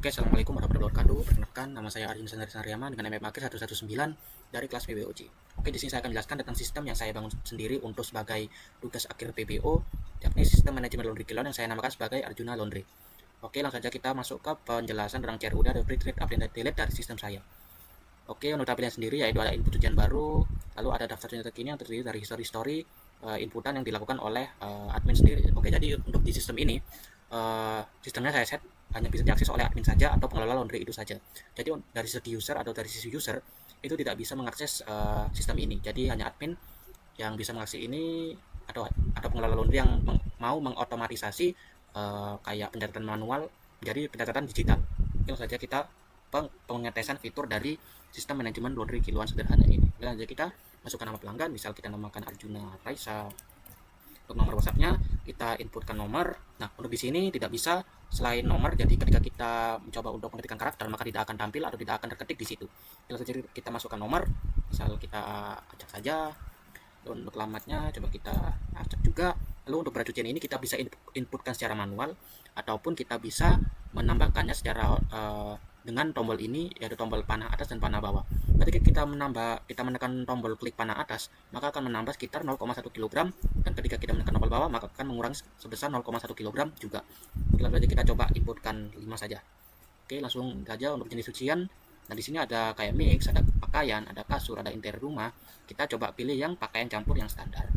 Oke, assalamualaikum warahmatullahi wabarakatuh. Perkenalkan, nama saya Arjun Sandari dengan MF Akhir 119 dari kelas PBOJ. Oke, di sini saya akan menjelaskan tentang sistem yang saya bangun sendiri untuk sebagai tugas akhir PBO, yakni sistem manajemen laundry kilon yang saya namakan sebagai Arjuna Laundry. Oke, langsung saja kita masuk ke penjelasan tentang CRUD atau Create, Read, Update, dan Delete dari sistem saya. Oke, untuk tampilan sendiri yaitu ada input ujian baru, lalu ada daftar ujian terkini yang terdiri dari history inputan yang dilakukan oleh admin sendiri. Oke, jadi untuk di sistem ini sistemnya saya set hanya bisa diakses oleh admin saja atau pengelola laundry itu saja. Jadi dari segi user atau dari sisi user itu tidak bisa mengakses sistem ini. Jadi hanya admin yang bisa mengakses ini atau pengelola laundry yang mau mengotomatisasi kayak pencatatan manual menjadi pencatatan digital. Langsung saja kita pengetesan fitur dari sistem manajemen laundry kiloan sederhana ini. Langsung saja kita masukkan nama pelanggan, misal kita namakan Arjuna Raisa. Untuk nomor WhatsApp-nya kita inputkan nomor. Nah, untuk di sini tidak bisa selain nomor, jadi ketika kita mencoba untuk mengetikkan karakter maka tidak akan tampil atau tidak akan terketik di situ. Jadi kita masukkan nomor, misal kita acak saja. Lalu untuk alamatnya coba kita acak juga. Lalu untuk berat cucian ini kita bisa inputkan secara manual ataupun kita bisa menambahkannya secara dengan tombol ini, yaitu tombol panah atas dan panah bawah. Ketika kita menekan tombol klik panah atas, maka akan menambah sekitar 0,1 kg, dan ketika kita menekan tombol bawah maka akan mengurangi sebesar 0,1 kg juga. Lalu saja kita coba inputkan 5 saja. Oke, langsung saja untuk jenis cucian. Nah, di sini ada kayak mix, ada pakaian, ada kasur, ada interior rumah. Kita coba pilih yang pakaian campur yang standar.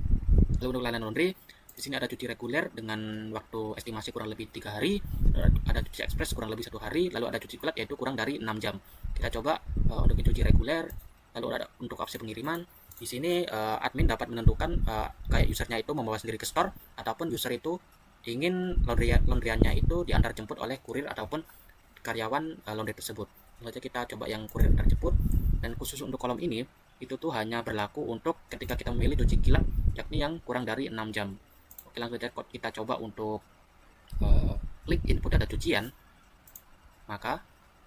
Lalu untuk layanan laundry, di sini ada cuci reguler dengan waktu estimasi kurang lebih 3 hari, ada cuci ekspres kurang lebih 1 hari, lalu ada cuci pelat yaitu kurang dari 6 jam. Kita coba untuk cuci reguler, lalu ada untuk opsi pengiriman. Di sini admin dapat menentukan kayak usernya itu membawa sendiri ke store ataupun user itu ingin laundryannya itu diantar jemput oleh kurir ataupun karyawan laundry tersebut. Lalu kita coba yang kurir antar jemput, dan khusus untuk kolom ini itu tuh hanya berlaku untuk ketika kita memilih cuci kilat yakni yang kurang dari 6 jam. Oke, langsung saja kita coba untuk klik input data cucian, maka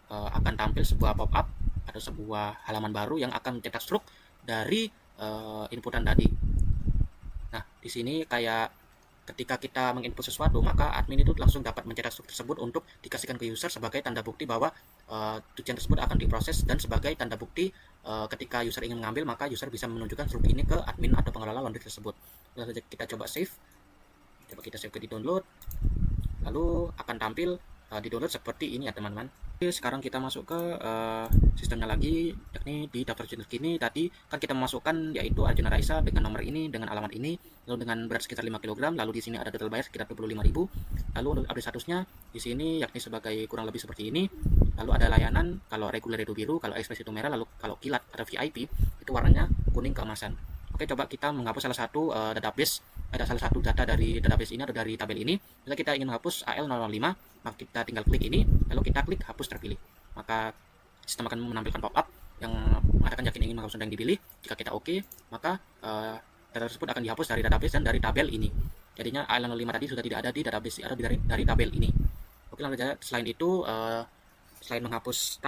akan tampil sebuah pop-up atau sebuah halaman baru yang akan mencetak struk dari inputan tadi. Nah, di sini kayak ketika kita menginput sesuatu, maka admin itu langsung dapat mencetak struk tersebut untuk dikasihkan ke user sebagai tanda bukti bahwa cucian tersebut akan diproses, dan sebagai tanda bukti ketika user ingin mengambil, maka user bisa menunjukkan struk ini ke admin atau pengelola laundry tersebut. Lalu kita coba save. Coba kita save ke di download, lalu akan tampil di download seperti ini ya teman-teman. Oke, sekarang kita masuk ke sistemnya lagi, yakni di daftar ujian terkini tadi kan kita memasukkan yaitu Arjuna Raisa dengan nomor ini, dengan alamat ini, lalu dengan berat sekitar 5 kg, lalu di sini ada total bayar sekitar 25.000. Lalu untuk update statusnya di sini yakni sebagai kurang lebih seperti ini. Lalu ada layanan, kalau reguler itu biru, kalau ekspres itu merah, lalu kalau kilat atau VIP itu warnanya kuning keemasan. Oke, coba kita menghapus salah satu database. Ada salah satu data dari database ini atau dari tabel ini. Bila kita ingin menghapus AL005, maka kita tinggal klik ini, lalu kita klik hapus terpilih. Maka sistem akan menampilkan pop-up yang mengatakan yakin ingin menghapus yang dipilih. Jika kita oke, maka data tersebut akan dihapus dari database dan dari tabel ini. Jadinya AL005 tadi sudah tidak ada di database atau dari tabel ini. Oke, langsung saja. Selain itu, selain menghapus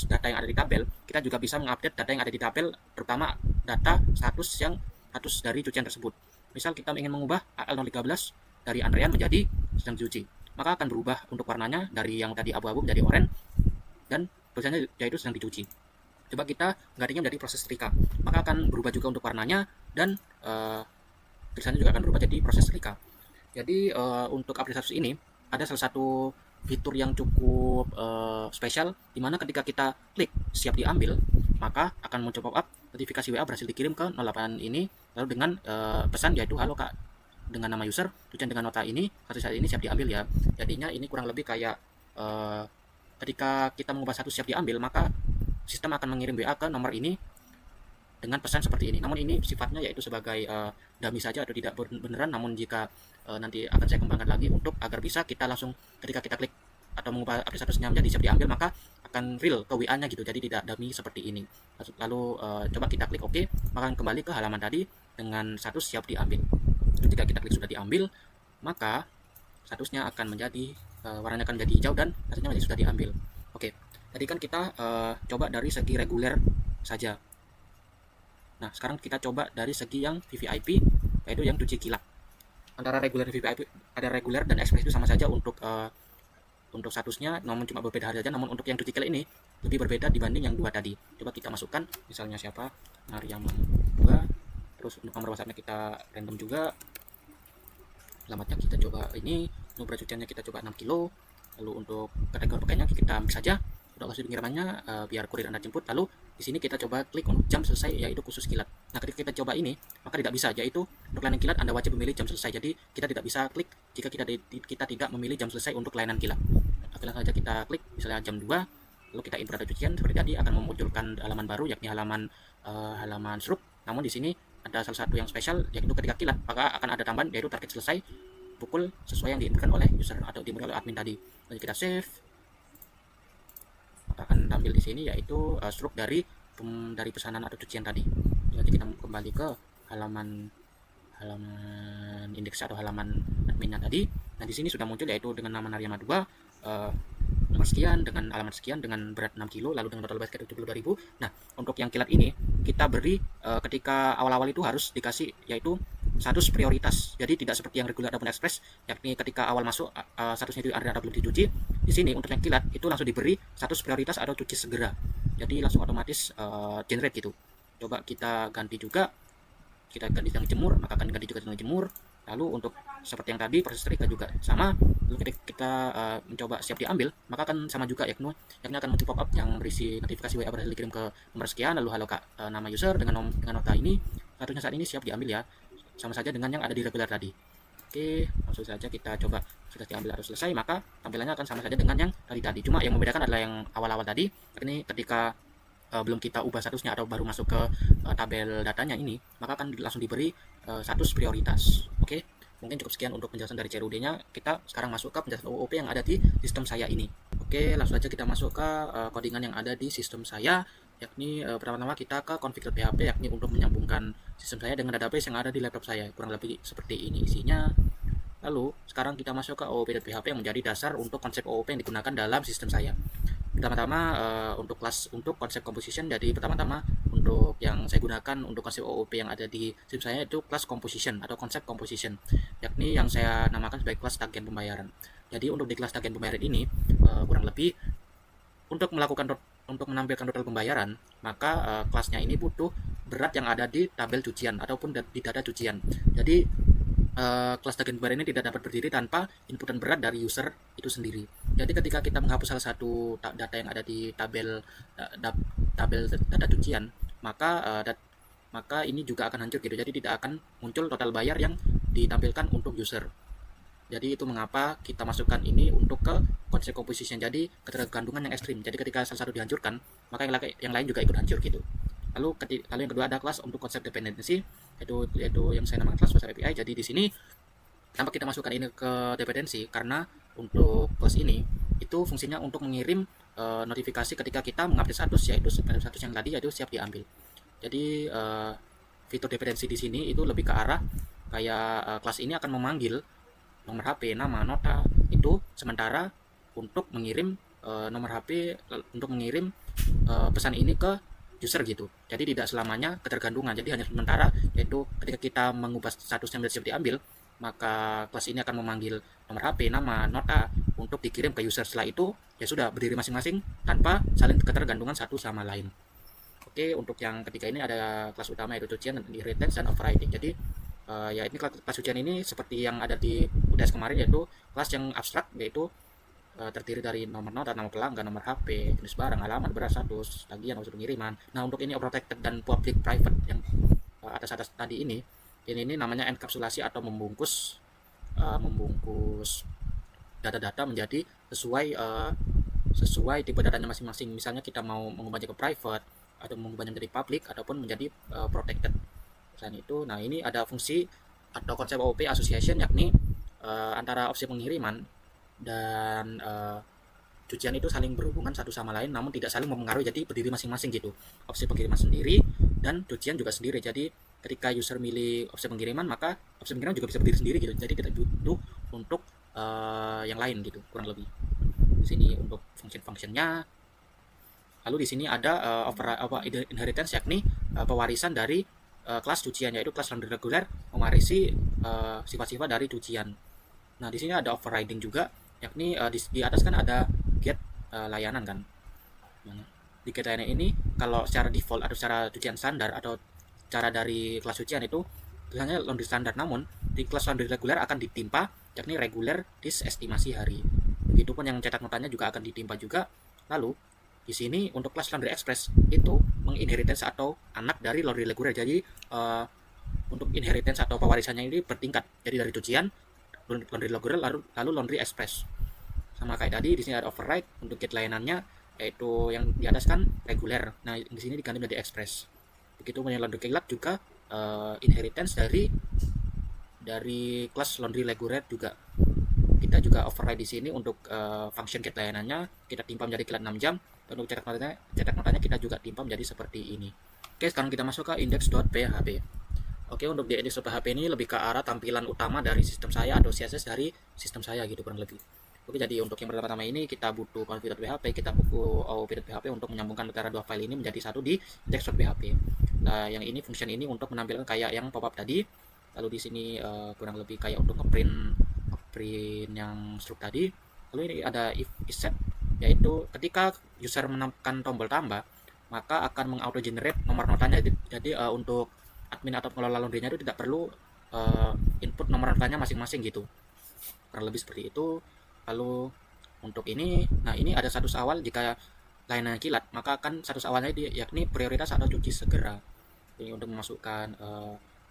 data yang ada di tabel, kita juga bisa mengupdate data yang ada di tabel, terutama data status dari cucian tersebut. Misal kita ingin mengubah AL013 dari antrean menjadi sedang dicuci, maka akan berubah untuk warnanya dari yang tadi abu-abu menjadi oranye, dan tulisannya yaitu sedang dicuci. Coba kita gantinya menjadi proses setrika, maka akan berubah juga untuk warnanya, dan tulisannya juga akan berubah jadi proses setrika. Jadi untuk update status ini ada salah satu fitur yang cukup spesial, dimana ketika kita klik siap diambil, maka akan muncul pop-up notifikasi WA berhasil dikirim ke 08 ini, lalu dengan pesan yaitu halo kak, dengan nama user, cucian dengan nota ini, saat ini siap diambil ya. Jadinya ini kurang lebih kayak ketika kita mengubah satu siap diambil, maka sistem akan mengirim WA ke nomor ini dengan pesan seperti ini. Namun ini sifatnya yaitu sebagai dummy saja atau tidak beneran, namun jika nanti akan saya kembangkan lagi untuk agar bisa kita langsung ketika kita klik atau mengubah update statusnya menjadi siap diambil, maka akan real ke WA-nya gitu, jadi tidak dummy seperti ini. Lalu coba kita klik OK, maka kembali ke halaman tadi dengan status siap diambil. Jika kita klik sudah diambil, maka statusnya akan menjadi warnanya akan menjadi hijau dan statusnya menjadi sudah diambil. Oke, tadi kan kita coba dari segi reguler saja. Nah, sekarang kita coba dari segi yang VVIP, yaitu yang cuci kilat. Antara reguler VVIP, ada reguler dan ekspres itu sama saja untuk untuk statusnya namun cuma berbeda hari saja, namun untuk yang cuci kilat ini lebih berbeda dibanding yang dua tadi. Coba kita masukkan misalnya siapa, Naryaman 2, terus untuk nomor WhatsAppnya kita random juga, alamatnya kita coba ini, nomor cuciannya kita coba 6 kilo, lalu untuk kategori pakainya kita mix saja, untuk lokasi pengirimannya biar kurir Anda jemput. Lalu di sini kita coba klik untuk jam selesai, yaitu khusus kilat. Nah, ketika kita coba ini maka tidak bisa, yaitu untuk layanan kilat Anda wajib memilih jam selesai. Jadi kita tidak bisa klik jika kita tidak memilih jam selesai untuk layanan kilat. Oke, langsung saja kita klik misalnya jam 2, lalu kita input data cucian seperti tadi, akan memunculkan halaman baru yakni halaman Shruk. Namun di sini ada salah satu yang spesial, yaitu ketika kilat maka akan ada tambahan yaitu target selesai pukul sesuai yang diinputkan oleh user atau diinputkan oleh admin tadi. Lalu kita save, maka akan tampil di sini yaitu Shruk dari pesanan atau cucian tadi. Nanti kita kembali ke halaman indeks atau halaman adminnya tadi. Nah, di sini sudah muncul yaitu dengan nama Naryama 2, nomor sekian dengan alamat sekian dengan berat 6 kilo, lalu dengan total basket 72.000. Nah, untuk yang kilat ini kita beri ketika awal-awal itu harus dikasih yaitu status prioritas. Jadi tidak seperti yang reguler ataupun ekspres, yakni ketika awal masuk statusnya itu ada belum dicuci. Di sini untuk yang kilat itu langsung diberi status prioritas atau cuci segera. Jadi langsung otomatis generate gitu. Coba kita ganti juga, kita ganti dengan jemur, maka akan ganti juga dengan jemur. Lalu untuk seperti yang tadi proses setrika juga sama. Lalu ketika kita mencoba siap diambil, maka akan sama juga yakni akan muncul pop up yang berisi notifikasi WA berhasil dikirim ke nomor sekian, lalu halo Kak, nama user dengan nota ini, statusnya saat ini siap diambil ya, sama saja dengan yang ada di regular tadi. Oke, langsung saja kita coba sudah diambil atau selesai, maka tampilannya akan sama saja dengan yang tadi. Cuma yang membedakan adalah yang awal-awal tadi, ini ketika belum kita ubah statusnya atau baru masuk ke tabel datanya ini, maka akan langsung diberi status prioritas. Oke, mungkin cukup sekian untuk penjelasan dari CRUD-nya. Kita sekarang masuk ke penjelasan OOP yang ada di sistem saya ini. Oke, langsung saja kita masuk ke codingan yang ada di sistem saya, yakni pertama-tama kita ke configure PHP, yakni untuk menyambungkan sistem saya dengan database yang ada di laptop saya. Kurang lebih seperti ini isinya. Lalu sekarang kita masuk ke OOP.php yang menjadi dasar untuk konsep OOP yang digunakan dalam sistem saya. Pertama-tama untuk konsep composition, jadi pertama-tama untuk yang saya gunakan untuk konsep OOP yang ada di sistem saya itu class composition atau konsep composition, yakni yang saya namakan sebagai kelas tagihan pembayaran. Jadi untuk di kelas tagihan pembayaran ini kurang lebih untuk menampilkan total pembayaran, maka kelasnya ini butuh berat yang ada di tabel cucian ataupun di data cucian. Jadi kelas tagihan pembayaran ini tidak dapat berdiri tanpa inputan berat dari user itu sendiri. Jadi ketika kita menghapus salah satu data yang ada di tabel data cucian, maka ini juga akan hancur gitu. Jadi tidak akan muncul total bayar yang ditampilkan untuk user. Jadi itu mengapa kita masukkan ini untuk ke konsep composition, jadi ketergantungan yang ekstrim. Jadi ketika salah satu dihancurkan, maka yang lain juga ikut hancur gitu. Lalu yang kedua ada kelas untuk konsep dependency, yaitu yang saya namakan kelas WhatsApp API. Jadi di sini tanpa kita masukkan ini ke dependency, karena untuk kelas ini itu fungsinya untuk mengirim notifikasi ketika kita mengupdate status, yaitu status yang tadi yaitu siap diambil. Jadi fitur dependency di sini itu lebih ke arah kayak kelas ini akan memanggil nomor HP, nama, nota itu sementara untuk mengirim nomor HP, untuk mengirim pesan ini ke user gitu. Jadi tidak selamanya ketergantungan, jadi hanya sementara, yaitu ketika kita mengubah statusnya menjadi siap diambil, maka kelas ini akan memanggil nomor HP, nama, nota untuk dikirim ke user. Setelah itu ya sudah berdiri masing-masing tanpa saling ketergantungan satu sama lain. Oke, untuk yang ketiga ini ada kelas utama yaitu cucian, inheritance, dan overriding. Jadi ya ini kelas cucian ini seperti yang ada di UTS kemarin, yaitu kelas yang abstrak, yaitu terdiri dari nomor nota, nama pelanggan, nomor HP, jenis barang, alamat, berat, status, tagihan, unsur pengiriman. Nah, untuk ini protected dan public private yang atas tadi ini namanya enkapsulasi atau membungkus data-data menjadi sesuai tipe datanya masing-masing. Misalnya kita mau mengubahnya ke private atau mengubahnya menjadi public ataupun menjadi protected. Selain itu, nah ini ada fungsi atau konsep OOP association, yakni antara opsi pengiriman dan cucian itu saling berhubungan satu sama lain namun tidak saling mempengaruhi, jadi berdiri masing-masing gitu. Opsi pengiriman sendiri dan cucian juga sendiri. Jadi ketika user milih opsi pengiriman, maka opsi pengiriman juga bisa berdiri sendiri gitu. Jadi tidak butuh untuk yang lain gitu, kurang lebih. Di sini untuk function-functionnya. Lalu di sini ada inheritance, yakni pewarisan dari kelas cucian, yaitu kelas reguler mewarisi sifat-sifat dari cucian. Nah, di sini ada overriding juga, yakni di atas kan ada get layanan kan. Di get layanan ini kalau secara default atau secara cucian standar atau cara dari kelas cucian itu biasanya laundry standar, namun di kelas laundry reguler akan ditimpa yakni reguler estimasi hari. Begitupun yang cetak notanya juga akan ditimpa juga. Lalu di sini untuk kelas laundry express itu menginheritance atau anak dari laundry reguler. Jadi untuk inheritance atau pewarisannya ini bertingkat. Jadi dari cucian, laundry reguler, lalu laundry express. Sama kayak tadi, di sini ada override untuk get layanannya, yaitu yang di atas kan reguler. Nah, di sini diganti menjadi express. Begitu punya laundry kilat juga inheritance dari kelas laundry reguler juga. Kita juga override di sini untuk function get layanannya kita timpa menjadi kilat 6 jam. Dan untuk cetak notanya kita juga timpa menjadi seperti ini. Oke, sekarang kita masuk ke index.php. Oke, untuk di index.php ini lebih ke arah tampilan utama dari sistem saya atau CSS dari sistem saya gitu kurang lebih. Oke, jadi untuk yang pertama ini kita butuh config.php, kita butuh op.php untuk menyambungkan antara dua file ini menjadi satu di index.php. Nah, yang ini function ini untuk menampilkan kayak yang pop-up tadi. Lalu di sini kurang lebih kayak untuk ngeprint yang struk tadi. Lalu ini ada if set, yaitu ketika user menekan tombol tambah maka akan mengauto generate nomor notanya. Jadi untuk admin atau pengelola laundrynya itu tidak perlu input nomor notanya masing-masing gitu, kurang lebih seperti itu. Lalu untuk ini, nah ini ada status awal. Jika layanan kilat maka akan status awalnya yakni prioritas atau cuci segera. Ini untuk memasukkan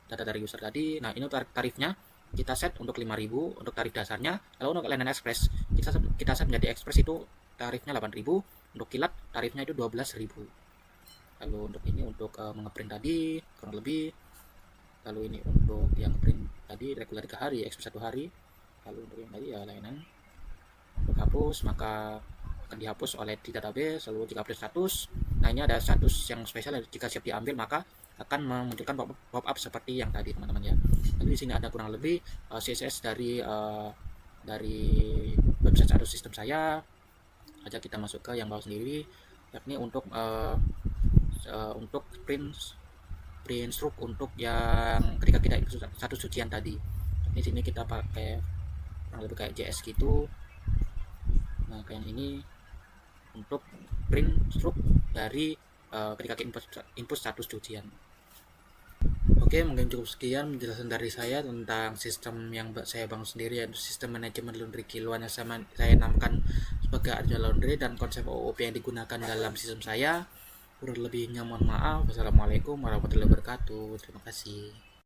data dari user tadi. Nah ini tarifnya kita set untuk 5.000 untuk tarif dasarnya. Lalu untuk layanan express kita set menjadi express itu tarifnya 8.000, untuk kilat tarifnya itu 12.000. Lalu untuk ini untuk mengeprint tadi kurang lebih. Lalu ini untuk yang print tadi regular 3 hari, express 1 hari. Lalu untuk yang tadi ya layanan untuk hapus maka akan dihapus oleh di database. Lalu jika update status, nah ini ada status yang spesial, jika siap diambil maka akan memunculkan pop-up seperti yang tadi teman-teman ya. Lalu di sini ada kurang lebih CSS dari website status sistem saya. Aja kita masuk ke yang bawah sendiri, yakni untuk print struk untuk yang ketika kita satu cucian tadi. Di sini kita pakai kurang lebih kayak JS gitu. Nah kayak ini untuk print struk dari ketika input status cucian. Oke, mungkin cukup sekian penjelasan dari saya tentang sistem yang saya bangun sendiri, yaitu sistem manajemen laundry kiloan yang saya namakan sebagai Arjo Laundry, dan konsep OOP yang digunakan dalam sistem saya. Kurang lebihnya mohon maaf. Wassalamualaikum warahmatullahi wabarakatuh. Terima kasih.